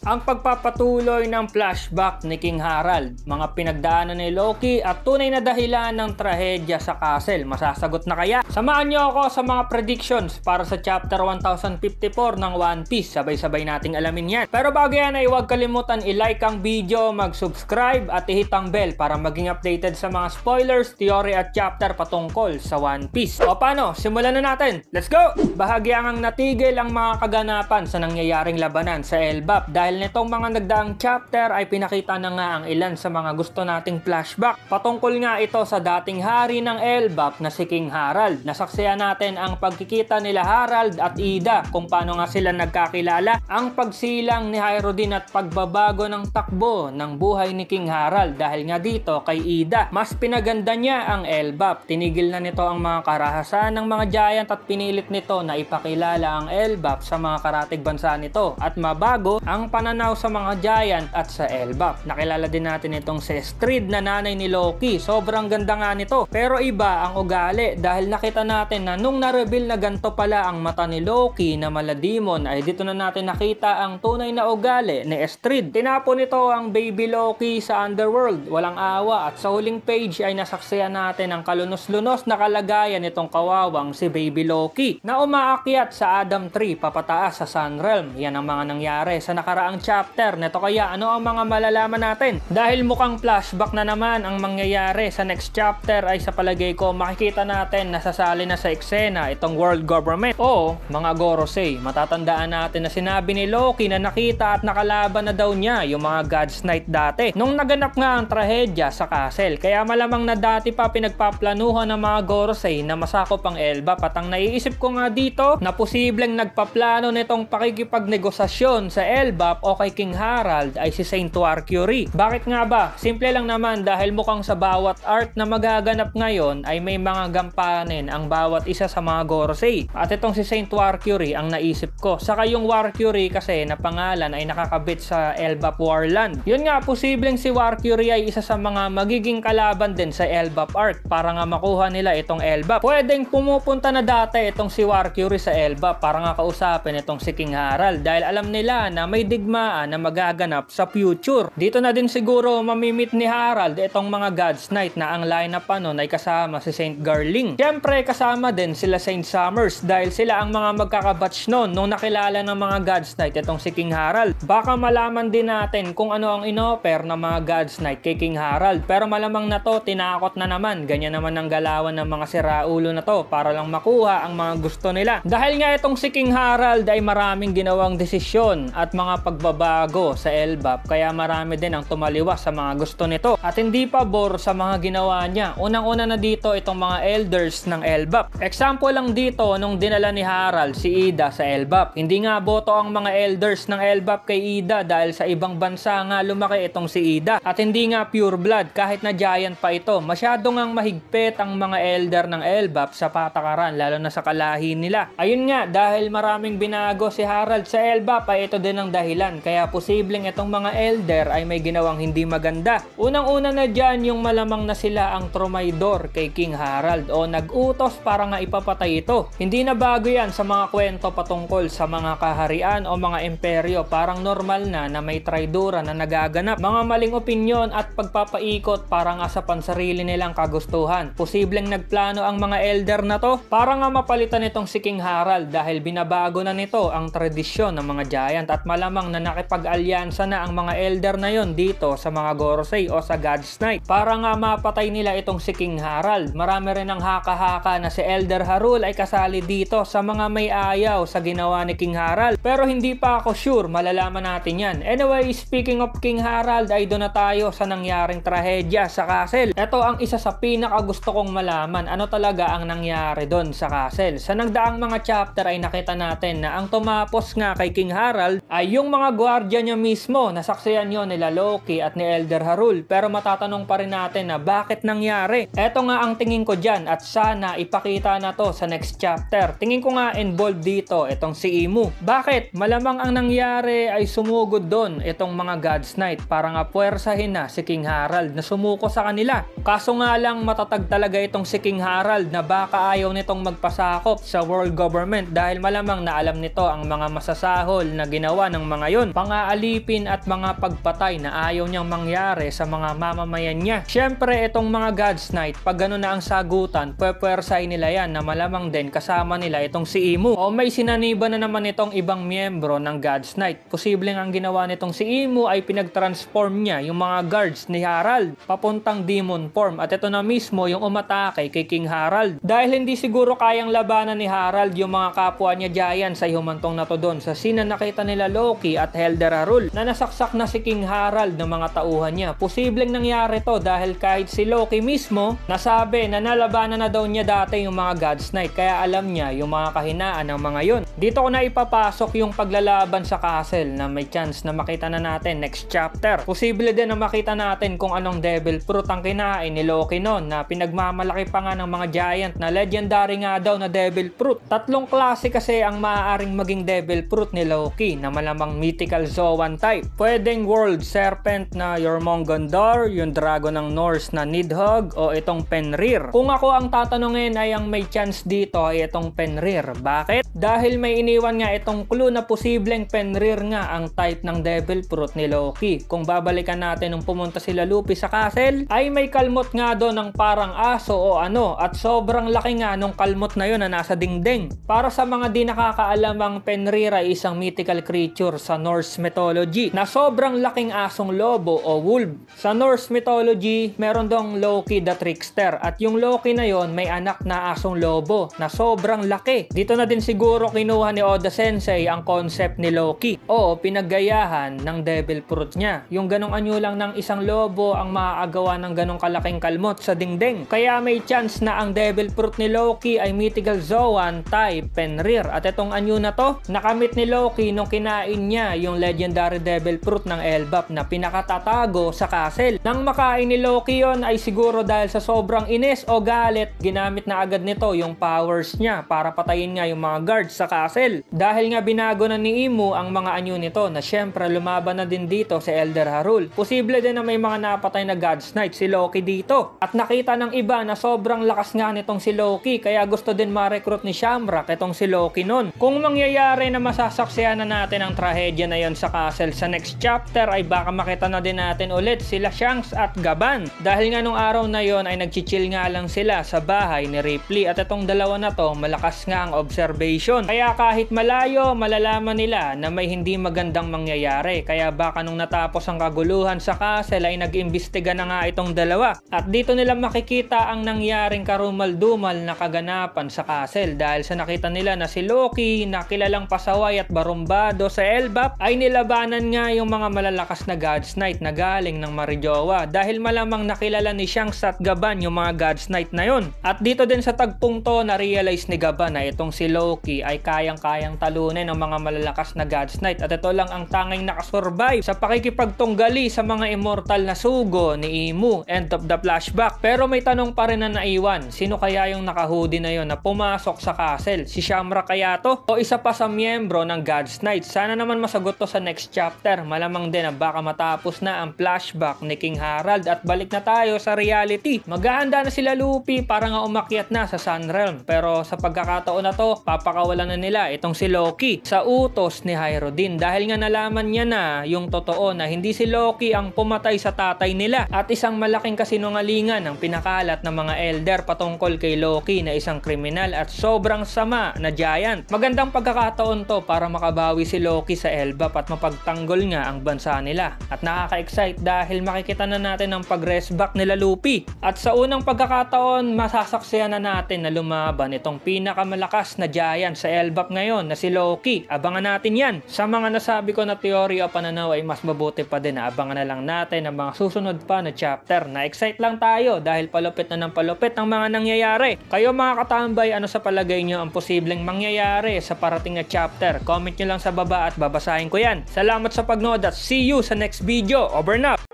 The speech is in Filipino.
ang pagpapatuloy ng flashback ni King Harald, mga pinagdaanan ni Loki at tunay na dahilan ng trahedya sa castle. Masasagot na kaya? Samahan niyo ako sa mga predictions para sa chapter 1054 ng One Piece. Sabay-sabay nating alamin yan. Pero bago yan ay huwag kalimutan i-like ang video, mag-subscribe at i-hit ang bell para maging updated sa mga spoilers, theory at chapter patungkol sa One Piece. O paano? Simulan na natin! Let's go! Bahagyang natigil ang mga kaganapan sa nangyayaring labanan sa Elbap dahil nitong mga nagdaang chapter ay pinakita na nga ang ilan sa mga gusto nating flashback. Patungkol nga ito sa dating hari ng Elbap na si King Harald. Nasaksiyan natin ang pagkikita nila Harald at Ida kung paano nga sila nagkakilala, ang pagsilang ni Hyrodin at pagbabago ng takbo ng buhay ni King Harald dahil nga dito kay Ida. Mas pinaganda niya ang Elbap. Tinigil na nito ang mga karahasan ng mga giant at pinilit nito na ipakilala ang Elbap sa mga karatig bansa nito at mabago ang pananaw sa mga giant at sa Elbap. Nakilala din natin itong si Estrid na nanay ni Loki. Sobrang ganda nga nito. Pero iba ang ugali dahil nakita natin na nung na-reveal na ganito pala ang mata ni Loki na maladimon ay dito na natin nakita ang tunay na ugali ni Estrid. Tinapon nito ang baby Loki sa underworld. Walang awa at sa huling page ay nasaksiyan natin ang kalunos-lunos na kalagayan nitong kawawang si baby Loki na umaakyat sa Adam Tree papataas sa Sun Realm. Yan ang mga nangyari sa nakaraang chapter nito. Kaya ano ang mga malalaman natin? Dahil mukhang flashback na naman ang mangyayari sa next chapter ay sa palagay ko makikita natin na sasali na sa eksena itong world government o mga Gorosei. Matatandaan natin na sinabi ni Loki na nakita at nakalaban na daw niya yung mga God's Knight dati nung naganap nga ang trahedya sa castle. Kaya malamang na dati pa pinagpaplanuhan ng mga Gorosei na masakop ang Elbap at ang naiisip ko nga dito na posibleng nagpaplano nitong pakikipagnegosasyon sa Elbap o kay King Harald ay si Saint Warcury. Bakit nga ba? Simple lang naman dahil mukhang sa bawat art na magaganap ngayon ay may mga gampanin ang bawat isa sa mga Gorosei. At itong si Saint Warcury ang naisip ko. Saka yung Warcury kasi na pangalan ay nakakabit sa Elbap Warland. Yun nga, posibleng si Warcury ay isa sa mga magiging kalaban din sa Elbap arc para nga makuha nila itong Elbap. Pwedeng pumupunta na dati itong si Warcury sa Elbap para nga kausapin itong si King Harald dahil alam nila na may digmaan na magaganap sa future. Dito na din siguro mamimit ni Harald itong mga God's Knight na ang lineup pa nun ay kasama si Saint Garling. Siyempre kasama din sila Saint Summers dahil sila ang mga magkakabatch nun nung nakilala ng mga God's Knight itong si King Harald. Baka malaman din natin kung ano ang inoper ng mga God's Knight kay King Harald pero malamang na to tinakot na naman. Ganyan naman ang galawan ng mga siraulo na to para lang makuha ang mga gusto nila. Dahil nga itong si King Harald ay maraming ginawang desisyon at mga pagbabago sa Elbap kaya marami din ang tumaliwas sa mga gusto nito at hindi pabor sa mga ginawa niya. Unang-una na dito itong mga elders ng Elbap. Example lang dito nung dinala ni Harald si Ida sa Elbap. Hindi nga boto ang mga elders ng Elbap kay Ida dahil sa ibang bansa nga lumaki itong si Ida at hindi nga pure blood kahit na giant pa ito. Masyado ngang mahigpit ang mga elder ng Elbap sa patakaran lalo na sa kalahi nila. Ayun nga, dahil maraming binago si Harald sa Elbap ay ito din ang dahilan kaya posibleng itong mga elder ay may ginawang hindi maganda. Unang-una na dyan yung malamang na sila ang trumaydor kay King Harald o nag-utos para nga ipapatay ito. Hindi na bago yan sa mga kwento patungkol sa mga kaharian o mga imperyo. Parang normal na may traidora na nagaganap. Mga maling opinyon at pagpapaikot para nga sa pansarili nilang kagustuhan. Posibleng nagplano ang mga elder na to para nga mapalitan itong si King Harald dahil binabago na nito ang tradisyon ng mga giant at malamang na nakipag-alyansa na ang mga elder na yon dito sa mga Gorosei o sa God's Knight para nga mapatay nila itong si King Harald. Marami rin ang haka-haka na si Elder Harul ay kasali dito sa mga may ayaw sa ginawa ni King Harald pero hindi pa ako sure, malalaman natin yan. Anyway, speaking of King Harald ay doon na tayo sa nangyaring trahedya sa castle. Ito ang isa sa pinaka gusto kong malaman, ano talaga ang nangyari doon sa castle. Sa nagdaang mga chapter ay nakita natin na ang tumapos nga kay King Harald ay yung mga gwardiya niya mismo. Nasaksiyan yun nila Loki at ni Elder Harul pero matatanong pa rin natin na bakit nangyari. Eto nga ang tingin ko dyan at sana ipakita na to sa next chapter. Tingin ko nga involved dito itong si Imu. Bakit? Malamang ang nangyari ay sumugod doon itong mga God's Knight para nga puwersahin na si King Harald na sumuko sa kanila. Kaso nga lang matatag talaga itong si King Harald na baka ayaw nitong magpasakop sa world government dahil malamang na alam nito ang mga masasahol na ginawa ng mga yon. ngayon, pang-aalipin at mga pagpatay na ayaw niyang mangyari sa mga mamamayan niya. Syempre itong mga God's Knight, pag gano'n na ang sagutan, pwepwersay nila yan na malamang din kasama nila itong si Imu. O may sinaniba na naman itong ibang miyembro ng God's Knight. Posibleng ang ginawa nitong si Imu ay pinag-transform niya yung mga guards ni Harald papuntang demon form, at ito na mismo yung umatake kay King Harald. Dahil hindi siguro kayang labanan ni Harald yung mga kapwa niya giant sa humantong na to doon sa scene na nakita nila Loki at Helderarul na nasaksak na si King Harald ng mga tauhan niya. Posibleng nangyari to dahil kahit si Loki mismo nasabi na nalabanan na daw niya dati yung mga God's Knight, kaya alam niya yung mga kahinaan ng mga yon. Dito ko na ipapasok yung paglalaban sa castle na may chance na makita na natin next chapter. Posible din na makita natin kung anong devil fruit ang kinain ni Loki noon, na pinagmamalaki pa nga ng mga giant na legendary nga daw na devil fruit. Tatlong klase kasi ang maaaring maging devil fruit ni Loki na malamang mythical Zoan type. Pwedeng world serpent na Jormungandr, yung dragon ng Norse na Nidhogg, o itong Fenrir. Kung ako ang tatanungin ay ang may chance dito ay itong Fenrir. Bakit? Dahil may iniwan nga itong clue na posibleng Fenrir nga ang type ng devil fruit ni Loki. Kung babalikan natin nung pumunta sila Luffy sa castle, ay may kalmot nga doon ng parang aso o ano, at sobrang laki nga nung kalmot na yun na nasa dingding. Para sa mga di nakakaalam, ang Fenrir ay isang mythical creature sa Norse mythology na sobrang laking asong lobo o wolf. Sa Norse mythology, meron dong Loki the Trickster, at yung Loki na yon may anak na asong lobo na sobrang laki. Dito na din siguro kinuha ni Oda Sensei ang concept ni Loki o pinaggayahan ng devil fruit niya. Yung ganong anyo lang ng isang lobo ang maaagawa ng ganong kalaking kalmot sa dingding. Kaya may chance na ang devil fruit ni Loki ay mythical Zoan type Fenrir. At itong anyo na to, nakamit ni Loki nung kinain niya yung legendary devil fruit ng Elbap na pinakatatago sa castle. Nang makain ni Loki yon ay siguro dahil sa sobrang inis o galit, ginamit na agad nito yung powers niya para patayin nga yung mga guards sa castle. Dahil nga binago na ni Imu ang mga anyo nito na syempre lumaban na din dito si Elderarul. Posible din na may mga napatay na God's Knight si Loki dito. At nakita ng iba na sobrang lakas nga nitong si Loki, kaya gusto din ma-recruit ni Shamrock itong si Loki nun. Kung mangyayari na masasaksihan na natin ang trahedya na yon sa castle sa next chapter, ay baka makita na din natin ulit sila Shanks at Gaban. Dahil nga nung araw na yon ay nagchichill nga lang sila sa bahay ni Ripley, at itong dalawa na to malakas nga ang observation. Kaya kahit malayo, malalaman nila na may hindi magandang mangyayari. Kaya baka nung natapos ang kaguluhan sa castle ay nag-imbestiga na nga itong dalawa. At dito nila makikita ang nangyaring karumal-dumal na kaganapan sa castle, dahil sa nakita nila na si Loki na kilalang pasaway at barumbado sa Elbap ay nilabanan nga yung mga malalakas na God's Knight na galing ng Marijoa, dahil malamang nakilala ni Shanks at Gaban yung mga God's Knight na yon. At dito din sa tagpong to na-realize ni Gaban na itong si Loki ay kayang-kayang talunin ng mga malalakas na God's Knight, at ito lang ang tanging nakasurvive sa pakikipagtunggali sa mga immortal na sugo ni Imu. End of the flashback. Pero may tanong pa rin na naiwan. Sino kaya yung naka-hoodie na yon na pumasok sa castle? Si Shamrock kaya to? O isa pa sa miyembro ng God's Knight? Sana naman masagot to sa next chapter. Malamang din na baka matapos na ang flashback ni King Harald at balik na tayo sa reality. Maghahanda na sila Luffy para nga umakyat na sa Sunrealm. Pero sa pagkakataon na to, papakawalan na nila itong si Loki sa utos ni Hyrodin, dahil nga nalaman niya na yung totoo na hindi si Loki ang pumatay sa tatay nila, at isang malaking kasinungalingan ang pinakalat ng mga elder patungkol kay Loki na isang kriminal at sobrang sama na giant. Magandang pagkakataon to para makabawi si Loki sa Elbap at mapagtanggol nga ang bansa nila. At nakaka-excite dahil makikita na natin ang pag-rest back nila Luffy. At sa unang pagkakataon, masasaksihan na natin na lumaban itong pinakamalakas na giant sa Elbap ngayon na si Loki. Abangan natin yan. Sa mga nasabi ko na teorya o pananaw ay mas mabuti pa din na abangan na lang natin ang mga susunod pa na chapter. Na-excite lang tayo dahil palupit na ng palupit ang mga nangyayari. Kayo mga katambay, ano sa palagay nyo ang posibleng mangyayari sa parating na chapter? Comment nyo lang sa baba at babasahin ko yan. Salamat sa pagnood at see you sa next video. Over na!